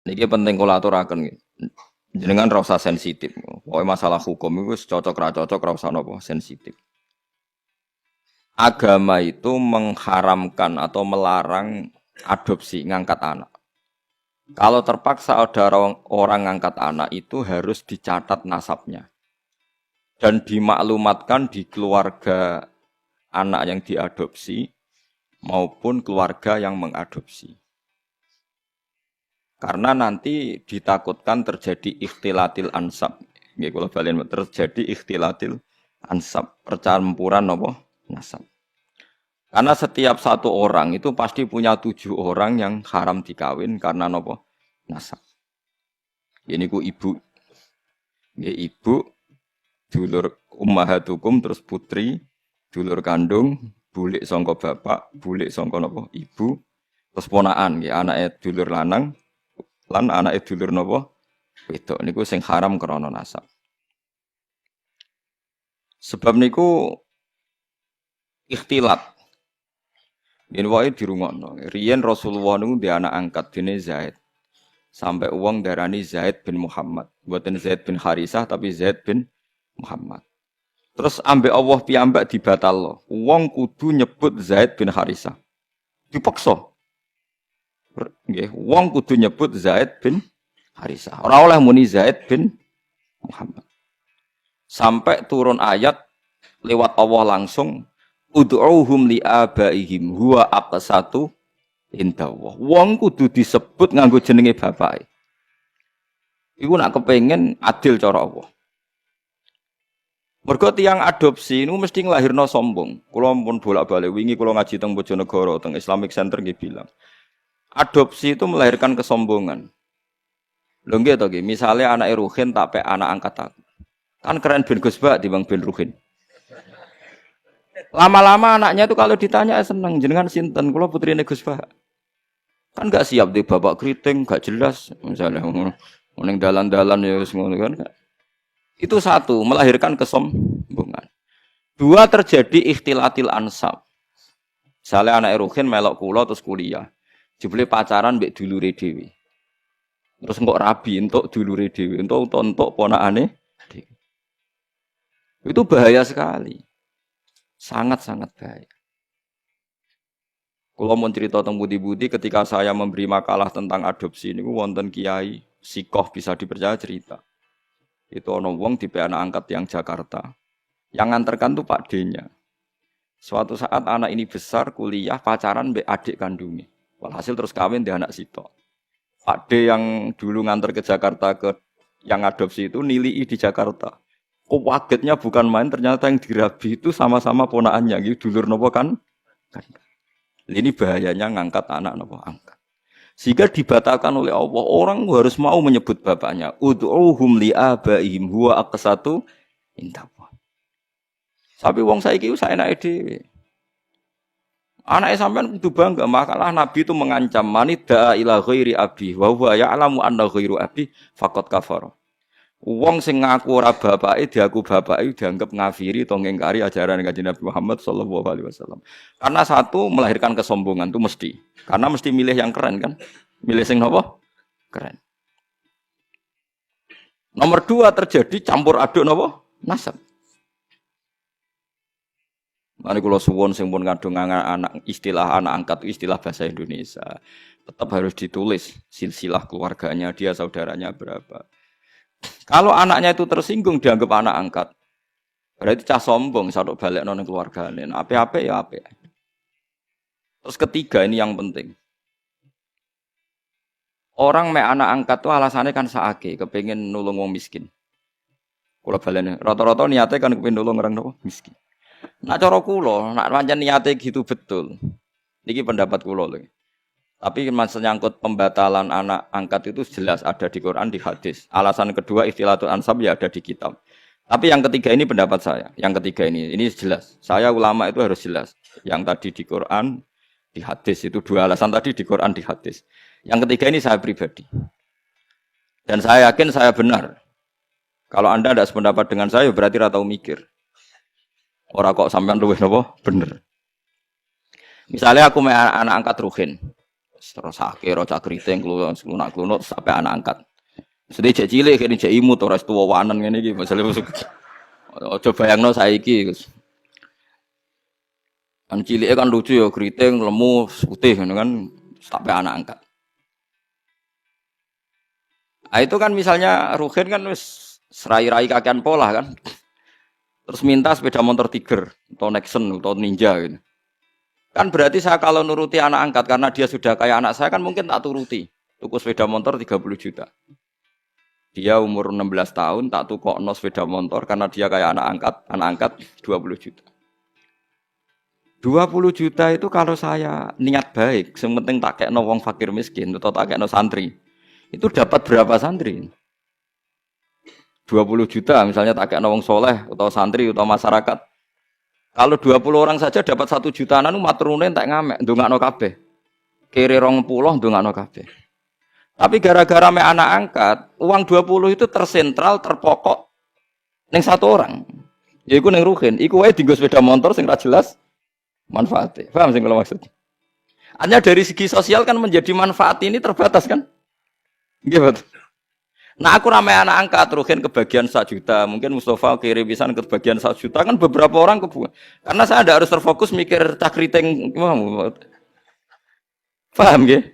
Niki penting kula aturaken nggih. Jenengan ra usah sensitif. Pokoke masalah hukum iku wis cocok ra cocok ra usah napa sensitif. Agama itu mengharamkan atau melarang adopsi ngangkat anak. Kalau terpaksa ada orang ngangkat anak itu harus dicatat nasabnya dan dimaklumatkan di keluarga anak yang diadopsi maupun keluarga yang mengadopsi. Karena nanti ditakutkan terjadi ikhtilatil ansab. Nggih kula balen terjadi ikhtilatil ansab, percampuran apa nasab. Karena setiap satu orang itu pasti punya 7 orang yang haram dikawin karena nopo nasab. Ini ku ibu, ya ibu, dulur ummahatukum terus putri, dulur kandung, bulik sangka bapak, bulik sangka nopo ibu, terus ponakan, ya anake dulur lanang, lan anake dulur nopo wedok. Niku sing haram krana nasab. Sebab niku ikhtilat. Yen wae dirungokno. Riyen Rasulullah niku ndek anak angkat dene Zaid. Sampai uang darani Zaid bin Muhammad. Buatan Zaid bin Harisah tapi Zaid bin Muhammad. Terus ambek Allah piyambak dibatalno. Wong kudu nyebut Zaid bin Harisah. Dipaksa. Nggih, wong kudu nyebut Zaid bin Harisah. Ora oleh muni Zaid bin Muhammad. Sampai turun ayat lewat Allah langsung ud'uuhum li abaihim huwa aqsatu indallah. Wong kudu disebut nganggo jenenge bapake. Iku nak kepengin adil cara Allah. Mergo tiyang adopsi niku mesti nglahirno sombong. Kula pun bolak-balik wingi kula ngaji teng Bojonegoro teng Islamic Center nggih bilang. Adopsi itu melahirkan kesombongan. Lho nggih to nggih, misale anake Ruhin tak pek anak angkat aku. Kan keren ben Gus Bak timbang ben Ruhin. Lama-lama anaknya itu kalau ditanya seneng, jenengan sinten? Kula putrine Gus Bah. Kan enggak siap di bapak keriting, enggak jelas misalnya ning dalan-dalan ya wis ngono kan. Itu satu, melahirkan kesombongan. Dua, terjadi ikhtilatil ansab. Misalnya anak Ruhin melok kula terus kuliah. Jebule pacaran mbek dulure dhewe. Terus engko rabi entuk dulure dhewe, entuk ponakane dhewe. Itu bahaya sekali. Sangat-sangat bahaya. Kalau mau cerita tentang budi-budi ketika saya memberi makalah tentang adopsi ini, wonten kiai sikoh bisa dipercaya cerita. Itu ono wong di anak angkat yang Jakarta. Yang nganterkan tuh Pak D-nya. Suatu saat anak ini besar kuliah pacaran mbek adik kandungnya. Walhasil terus kawin di anak sitok. Pak D yang dulu nganter ke Jakarta ke yang adopsi itu nilai di Jakarta. Kok kagetnya bukan main, ternyata yang dirabi itu sama-sama ponakannya, gitu dulur nopo kan? Ini bahayanya ngangkat anak nopo angkat. Sehingga dibatalkan oleh Allah, orang harus mau menyebut bapaknya. Ud'uuhum li abaihim huwa aqsatu indallah. Tapi wong saiki ku saenake dhewe. Anake sampean kudu bangga, makalah Nabi itu mengancam manida ila ghairi abi wa huwa ya'lamu anna ghairu abi faqad kafara. Wong sing ngaku ora bapake diaku bapake dianggap ngafiri atau ngingkari ajaran Kanjeng Nabi Muhammad sallallahu alaihi wasallam. Karena satu melahirkan kesombongan itu mesti. Karena mesti milih yang keren kan? Milih sing napa? Keren. Nomor 2 terjadi campur aduk napa? Nasab. Mari kula suwun sing pun kadung anak istilah anak angkat istilah bahasa Indonesia. Tetap harus ditulis silsilah keluarganya, dia saudaranya berapa. Kalau anaknya itu tersinggung dianggap anak angkat, berarti cah sombong sadok balik nang keluargane. Ape-ape ya ape. Terus ketiga ini yang penting. Orang mek anak angkat tuh alasannya kan saake, kepengin nulung wong miskin. Kula balene, rata-rata niate kan kepengin nulung orang nopo miskin. Nak cara kula, nak pancen niate gitu betul. Niki pendapat kula lho. Tapi masalah nyangkut pembatalan anak angkat itu jelas ada di Quran, di hadis. Alasan kedua ikhtilatul ansab ya ada di kitab. Tapi yang ketiga ini pendapat saya. Yang ketiga ini jelas. Saya ulama itu harus jelas. Yang tadi di Quran, di hadis itu 2 alasan tadi di Quran, di hadis. Yang ketiga ini saya pribadi. Dan saya yakin saya benar. Kalau Anda tidak sependapat dengan saya berarti ora tau mikir. Ora kok sampean luwih napa? Bener. Misalnya aku anak angkat Ruhin. Terus akhir cak kriting klunak-klunuk sampai anak angkat. Sedih cek cilik kene cek imut ora tuwa wanen ngene iki masale masuk. Aja bayangno saiki. Kan cilike kan lucu ya kriting lemu putih ngono kan sampai anak angkat. Nah, itu kan misalnya Ruhin kan wis serai-rai kakean pola kan. Terus minta sepeda motor Tiger atau Nexon atau Ninja gitu. Kan berarti saya kalau nuruti anak angkat karena dia sudah kayak anak saya kan mungkin tak turuti. Tuku sepeda motor 30 juta. Dia umur 16 tahun tak tukokno sepeda motor karena dia kayak anak angkat 20 juta. 20 juta itu kalau saya niat baik, sementing tak kekno wong fakir miskin atau tak kekno santri. Itu dapat berapa santri? 20 juta misalnya tak kekno wong soleh atau santri atau masyarakat. Kalau 20 orang saja dapat 1 jutaan anu maturune tak ngamek ndongakno kabeh. Kiri 20 ndongakno kabeh. Tapi gara-gara me anak angkat, uang 20 itu tersentral, terpokok ning satu orang. Yaiku ning Ruhin, iku wae dienggo sepeda motor sing ra jelas manfaatnya. Paham sing kula maksud? Hanya dari segi sosial kan menjadi manfaat ini terbatas kan? Nggih, betul. Nah aku ramai anak angkat Ruhin kebagian 1 juta, mungkin Mustafa kiri pisan kebagian 1 juta kan beberapa orang kebuang. Karena saya ada harus terfokus mikir cakriteng gimana. Paham nggih?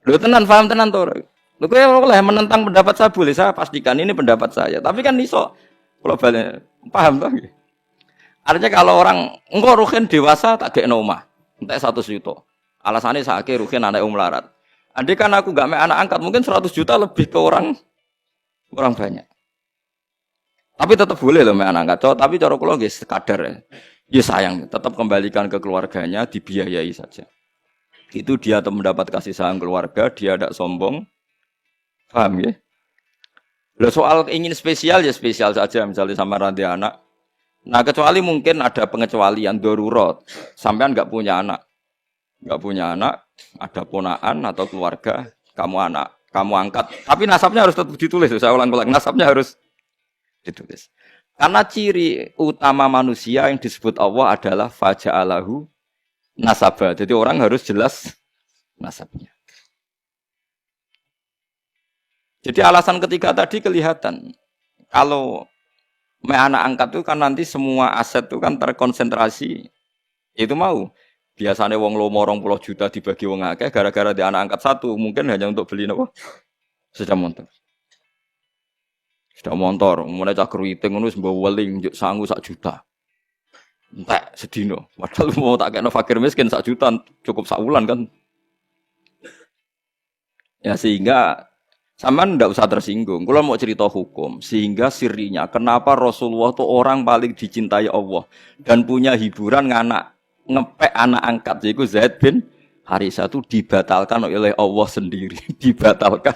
Lho tenan paham tenan to. Lho kowe oleh menentang pendapat saya boleh, saya pastikan ini pendapat saya. Tapi kan iso kula balik paham to nggih. Artinya kalau orang engko Ruhin dewasa tak gekno omah, entek 100 juta. Alasannya sakit Ruhin anak melarat. Andai kan aku gak anak angkat mungkin 100 juta lebih ke orang banyak. Tapi tetap boleh loh anak angkat. Tapi cara kula nggih sekadar ya. Ya sayang, tetap kembalikan ke keluarganya, dibiayai saja. Itu dia mendapat kasih sayang keluarga, dia tidak sombong. Paham ya? Lah soal ingin spesial ya spesial saja misalnya sama ranti anak. Nah kecuali mungkin ada pengecualian darurat. Sampean enggak punya anak. Enggak punya anak, ada ponaan atau keluarga, kamu angkat. Tapi nasabnya harus tetap ditulis. Saya ulang-ulang, nasabnya harus ditulis. Karena ciri utama manusia yang disebut Allah adalah faja'alahu nasabah. Jadi orang harus jelas nasabnya. Jadi alasan ketiga tadi kelihatan. Kalau anak angkat itu kan nanti semua aset itu kan terkonsentrasi. Itu mau. Biasanya wong lomo 20 juta dibagi wong akeh gara-gara di anak angkat satu mungkin hanya untuk beli apa? Sepeda motor. Sepeda motor, mulai cak keriting ngono wis mbok weling njuk sangu 1 juta. Entek sedino. Padahal mau tak kena fakir miskin 1 juta cukup saulan kan. Ya sehingga sampean ndak usah tersinggung. Kalau mau cerita hukum, sehingga sirinya kenapa Rasulullah itu orang paling dicintai Allah dan punya hiburan ngepek anak angkat yaitu Zaid bin Harisah itu dibatalkan oleh Allah sendiri, dibatalkan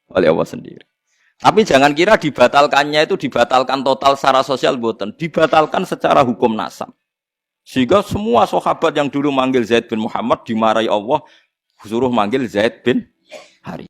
oleh Allah sendiri. Tapi jangan kira dibatalkannya itu dibatalkan total secara sosial boten, dibatalkan secara hukum nasab. Sehingga semua sahabat yang dulu manggil Zaid bin Muhammad dimarahi Allah, suruh manggil Zaid bin Harisah.